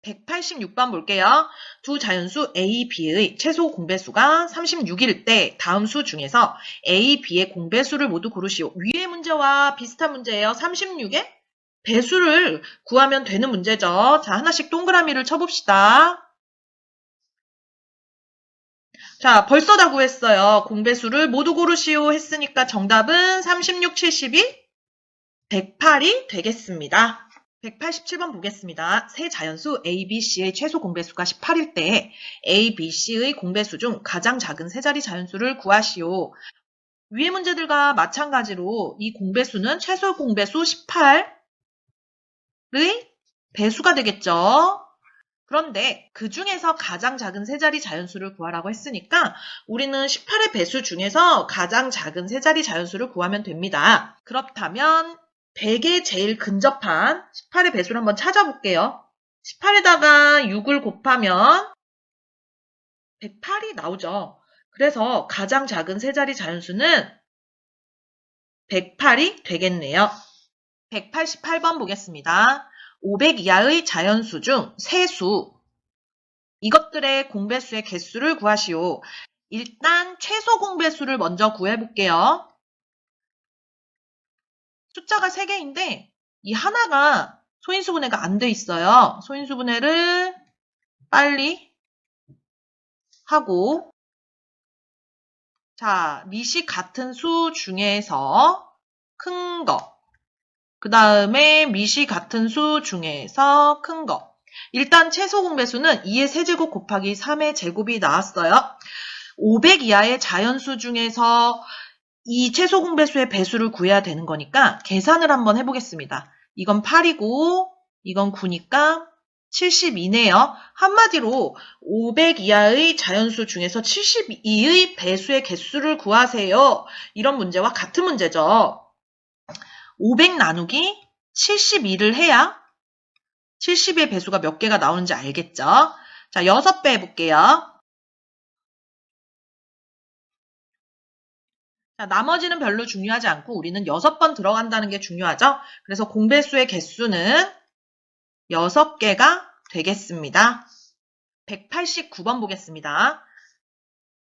186번 볼게요. 두 자연수 A, B의 최소 공배수가 36일 때 다음 수 중에서 A, B의 공배수를 모두 고르시오. 위의 문제와 비슷한 문제예요. 36의 배수를 구하면 되는 문제죠. 자, 하나씩 동그라미를 쳐봅시다. 자, 벌써 다 구했어요. 공배수를 모두 고르시오 했으니까 정답은 36, 72, 108이 되겠습니다. 187번 보겠습니다. 세 자연수 A, B, C의 최소 공배수가 18일 때 A, B, C의 공배수 중 가장 작은 세 자리 자연수를 구하시오. 위의 문제들과 마찬가지로 이 공배수는 최소 공배수 18의 배수가 되겠죠. 그런데 그 중에서 가장 작은 세 자리 자연수를 구하라고 했으니까 우리는 18의 배수 중에서 가장 작은 세 자리 자연수를 구하면 됩니다. 그렇다면 100에 제일 근접한 18의 배수를 한번 찾아볼게요. 18에다가 6을 곱하면 108이 나오죠. 그래서 가장 작은 세 자리 자연수는 108이 되겠네요. 188번 보겠습니다. 500 이하의 자연수 중 세수, 이것들의 공배수의 개수를 구하시오. 일단 최소 공배수를 먼저 구해볼게요. 숫자가 3개인데 이 하나가 소인수분해가 안 돼 있어요. 소인수분해를 빨리 하고, 자, 미시 같은 수 중에서 큰 거, 그 다음에 미시 같은 수 중에서 큰 거. 일단 최소 공배수는 2의 세제곱 곱하기 3의 제곱이 나왔어요. 500 이하의 자연수 중에서 이 최소 공배수의 배수를 구해야 되는 거니까 계산을 한번 해보겠습니다. 이건 8이고 이건 9니까 72네요. 한마디로 500 이하의 자연수 중에서 72의 배수의 개수를 구하세요. 이런 문제와 같은 문제죠. 500 나누기 72를 해야 70의 배수가 몇 개가 나오는지 알겠죠? 자, 6배 해볼게요. 자, 나머지는 별로 중요하지 않고 우리는 6번 들어간다는 게 중요하죠? 그래서 공배수의 개수는 6개가 되겠습니다. 189번 보겠습니다.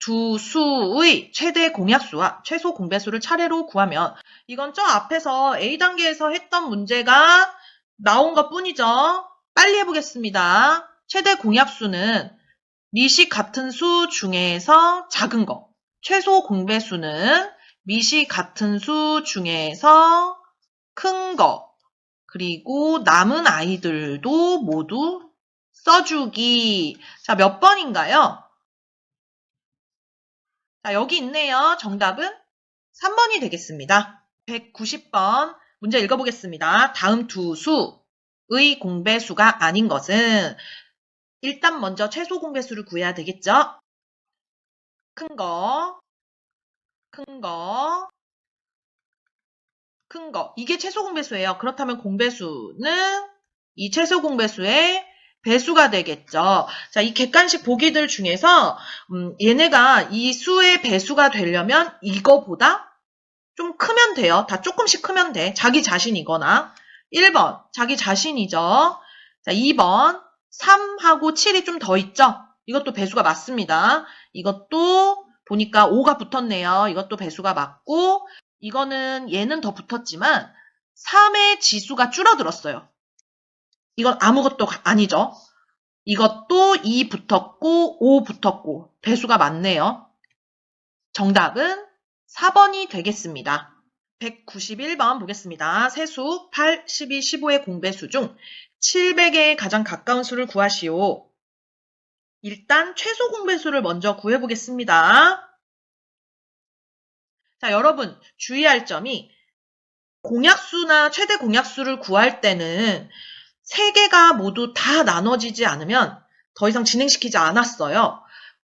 두 수의 최대 공약수와 최소 공배수를 차례로 구하면, 이건 저 앞에서 A단계에서 했던 문제가 나온 것 뿐이죠. 빨리 해보겠습니다. 최대 공약수는 미시 같은 수 중에서 작은 거, 최소 공배수는 미시 같은 수 중에서 큰 거, 그리고 남은 아이들도 모두 써주기. 자, 몇 번인가요? 자, 여기 있네요. 정답은 3번이 되겠습니다. 190번 문제 읽어보겠습니다. 다음 두 수의 공배수가 아닌 것은, 일단 먼저 최소 공배수를 구해야 되겠죠? 큰 거, 큰 거, 큰 거. 이게 최소 공배수예요. 그렇다면 공배수는 이 최소 공배수의 배수가 되겠죠. 자, 이 객관식 보기들 중에서 얘네가 이 수의 배수가 되려면 이거보다 좀 크면 돼요. 다 조금씩 크면 돼. 자기 자신이거나. 1번, 자기 자신이죠. 자, 2번, 3하고 7이 좀 더 있죠? 이것도 배수가 맞습니다. 이것도 보니까 5가 붙었네요. 이것도 배수가 맞고, 이거는 얘는 더 붙었지만 3의 지수가 줄어들었어요. 이건 아무것도 아니죠. 이것도 2 붙었고 5 붙었고 배수가 맞네요. 정답은 4번이 되겠습니다. 191번 보겠습니다. 세수 8, 12, 15의 공배수 중 700에 가장 가까운 수를 구하시오. 일단 최소 공배수를 먼저 구해보겠습니다. 자, 여러분 주의할 점이, 공약수나 최대 공약수를 구할 때는 3개가 모두 다 나눠지지 않으면 더 이상 진행시키지 않았어요.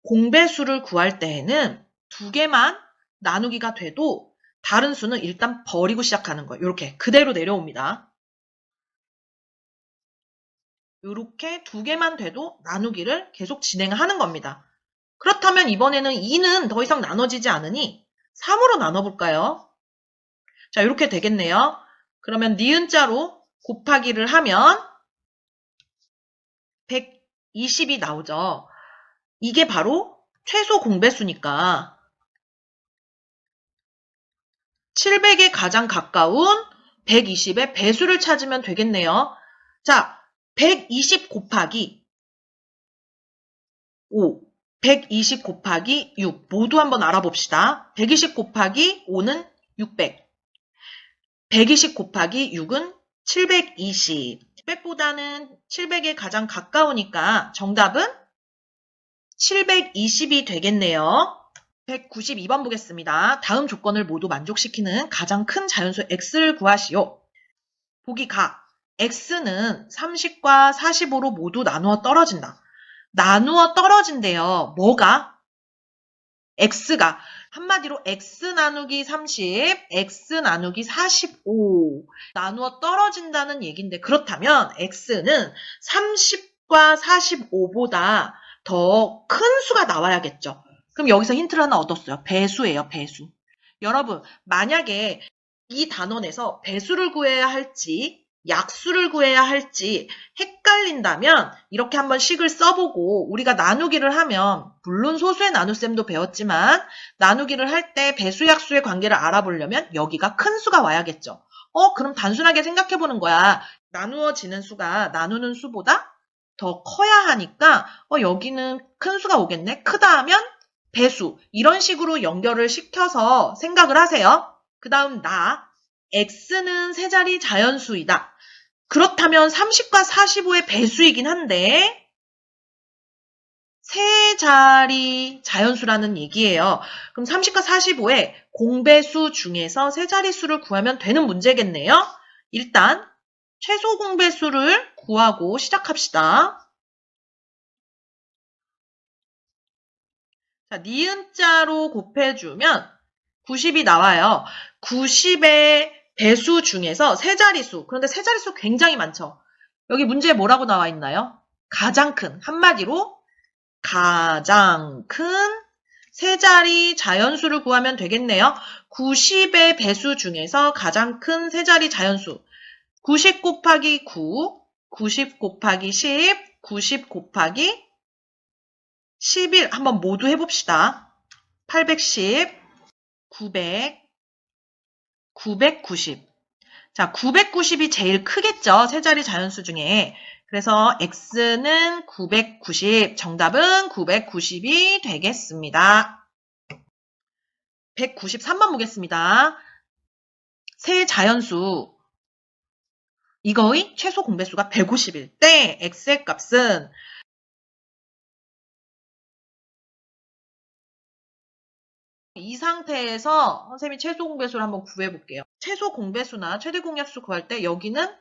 공배수를 구할 때에는 2개만 나누기가 돼도 다른 수는 일단 버리고 시작하는 거예요. 이렇게 그대로 내려옵니다. 이렇게 2개만 돼도 나누기를 계속 진행하는 겁니다. 그렇다면 이번에는 2는 더 이상 나눠지지 않으니 3으로 나눠볼까요? 자, 이렇게 되겠네요. 그러면 니은자로 곱하기를 하면 120이 나오죠. 이게 바로 최소 공배수니까 700에 가장 가까운 120의 배수를 찾으면 되겠네요. 자, 120 곱하기 5, 120 곱하기 6 모두 한번 알아봅시다. 120 곱하기 5는 600, 120 곱하기 6은 720. 600보다는 700에 가장 가까우니까 정답은 720이 되겠네요. 192번 보겠습니다. 다음 조건을 모두 만족시키는 가장 큰 자연수 x를 구하시오. 보기 가. x는 30과 45로 모두 나누어 떨어진다. 나누어 떨어진대요. 뭐가? x가. 한마디로 x 나누기 30, x 나누기 45 나누어 떨어진다는 얘기인데 그렇다면 x는 30과 45보다 더 큰 수가 나와야겠죠. 그럼 여기서 힌트를 하나 얻었어요. 배수예요, 배수. 여러분, 만약에 이 단원에서 배수를 구해야 할지 약수를 구해야 할지 헷갈린다면 이렇게 한번 식을 써보고 우리가 나누기를 하면 물론 소수의 나눗셈도 배웠지만 나누기를 할 때 배수 약수의 관계를 알아보려면 여기가 큰 수가 와야겠죠. 그럼 단순하게 생각해보는 거야. 나누어지는 수가 나누는 수보다 더 커야 하니까 여기는 큰 수가 오겠네. 크다 하면 배수 이런 식으로 연결을 시켜서 생각을 하세요. 그 다음 x는 세 자리 자연수이다. 그렇다면 30과 45의 배수이긴 한데 세 자리 자연수라는 얘기예요. 그럼 30과 45의 공배수 중에서 세 자릿수를 구하면 되는 문제겠네요. 일단 최소 공배수를 구하고 시작합시다. 자, 니은자로 곱해주면 90이 나와요. 90의 배수 중에서 세 자릿수. 그런데 세 자릿수 굉장히 많죠. 여기 문제에 뭐라고 나와 있나요? 가장 큰. 한마디로 가장 큰 세 자리 자연수를 구하면 되겠네요. 90의 배수 중에서 가장 큰 세 자리 자연수. 90 곱하기 9, 90 곱하기 10, 90 곱하기 11 한번 모두 해봅시다. 810, 900, 990. 자, 990이 제일 크겠죠. 세 자리 자연수 중에. 그래서 x는 990, 정답은 990이 되겠습니다. 193번 보겠습니다. 세 자연수. 이거의 최소 공배수가 150일 때 x의 값은 이 상태에서 선생님이 최소 공배수를 한번 구해볼게요. 최소 공배수나 최대 공약수 구할 때 여기는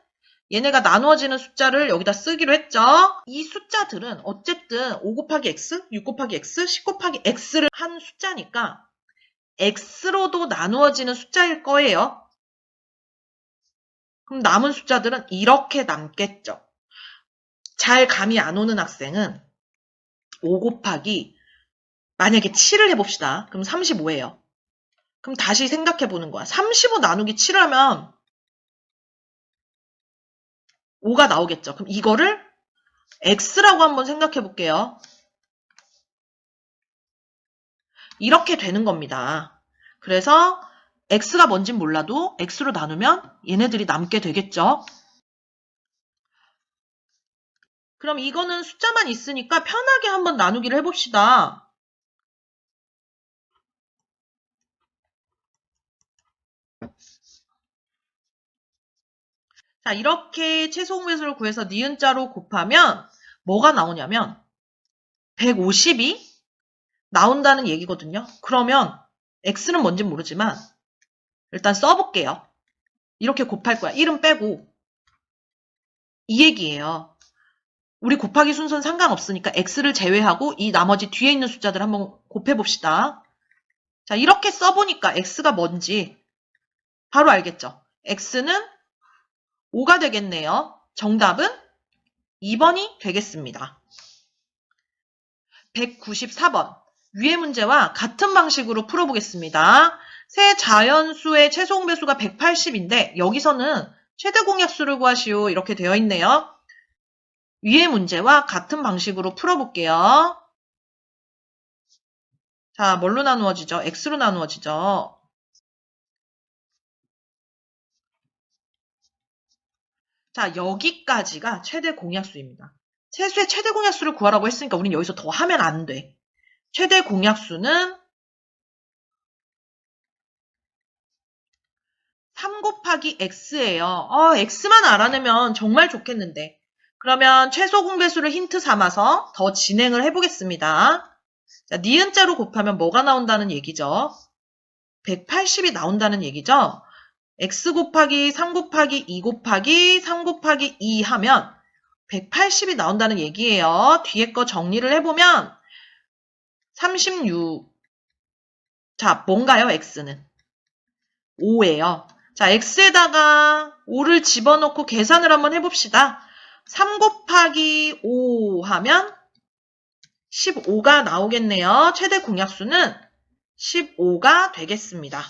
얘네가 나누어지는 숫자를 여기다 쓰기로 했죠. 이 숫자들은 어쨌든 5 곱하기 x, 6 곱하기 x, 10 곱하기 x를 한 숫자니까 x로도 나누어지는 숫자일 거예요. 그럼 남은 숫자들은 이렇게 남겠죠. 잘 감이 안 오는 학생은 5 곱하기 만약에 7을 해봅시다. 그럼 35예요. 그럼 다시 생각해보는 거야. 35 나누기 7을 하면 5가 나오겠죠. 그럼 이거를 x라고 한번 생각해볼게요. 이렇게 되는 겁니다. 그래서 x가 뭔진 몰라도 x로 나누면 얘네들이 남게 되겠죠. 그럼 이거는 숫자만 있으니까 편하게 한번 나누기를 해봅시다. 자, 이렇게 최소 공배수를 구해서 니은자로 곱하면 뭐가 나오냐면 150이 나온다는 얘기거든요. 그러면 x는 뭔진 모르지만 일단 써볼게요. 이렇게 곱할 거야. 1은 빼고. 이 얘기예요. 우리 곱하기 순서는 상관없으니까 x를 제외하고 이 나머지 뒤에 있는 숫자들 한번 곱해봅시다. 자, 이렇게 써보니까 x가 뭔지 바로 알겠죠? x는 5가 되겠네요. 정답은 2번이 되겠습니다. 194번. 위의 문제와 같은 방식으로 풀어보겠습니다. 세 자연수의 최소 공배수가 180인데 여기서는 최대 공약수를 구하시오 이렇게 되어 있네요. 위의 문제와 같은 방식으로 풀어볼게요. 자, 뭘로 나누어지죠? x로 나누어지죠. 자, 여기까지가 최대 공약수입니다. 채수의 최대 공약수를 구하라고 했으니까 우린 여기서 더 하면 안 돼. 최대 공약수는 3 곱하기 x예요. x만 알아내면 정말 좋겠는데. 그러면 최소 공배수를 힌트 삼아서 더 진행을 해보겠습니다. 자, 니은자로 곱하면 뭐가 나온다는 얘기죠? 180이 나온다는 얘기죠? x 곱하기 3 곱하기 2 곱하기 3 곱하기 2 하면 180이 나온다는 얘기예요. 뒤에 거 정리를 해보면 36. 자, 뭔가요, x는? 5예요. 자, x에다가 5를 집어넣고 계산을 한번 해봅시다. 3 곱하기 5 하면 15가 나오겠네요. 최대 공약수는 15가 되겠습니다.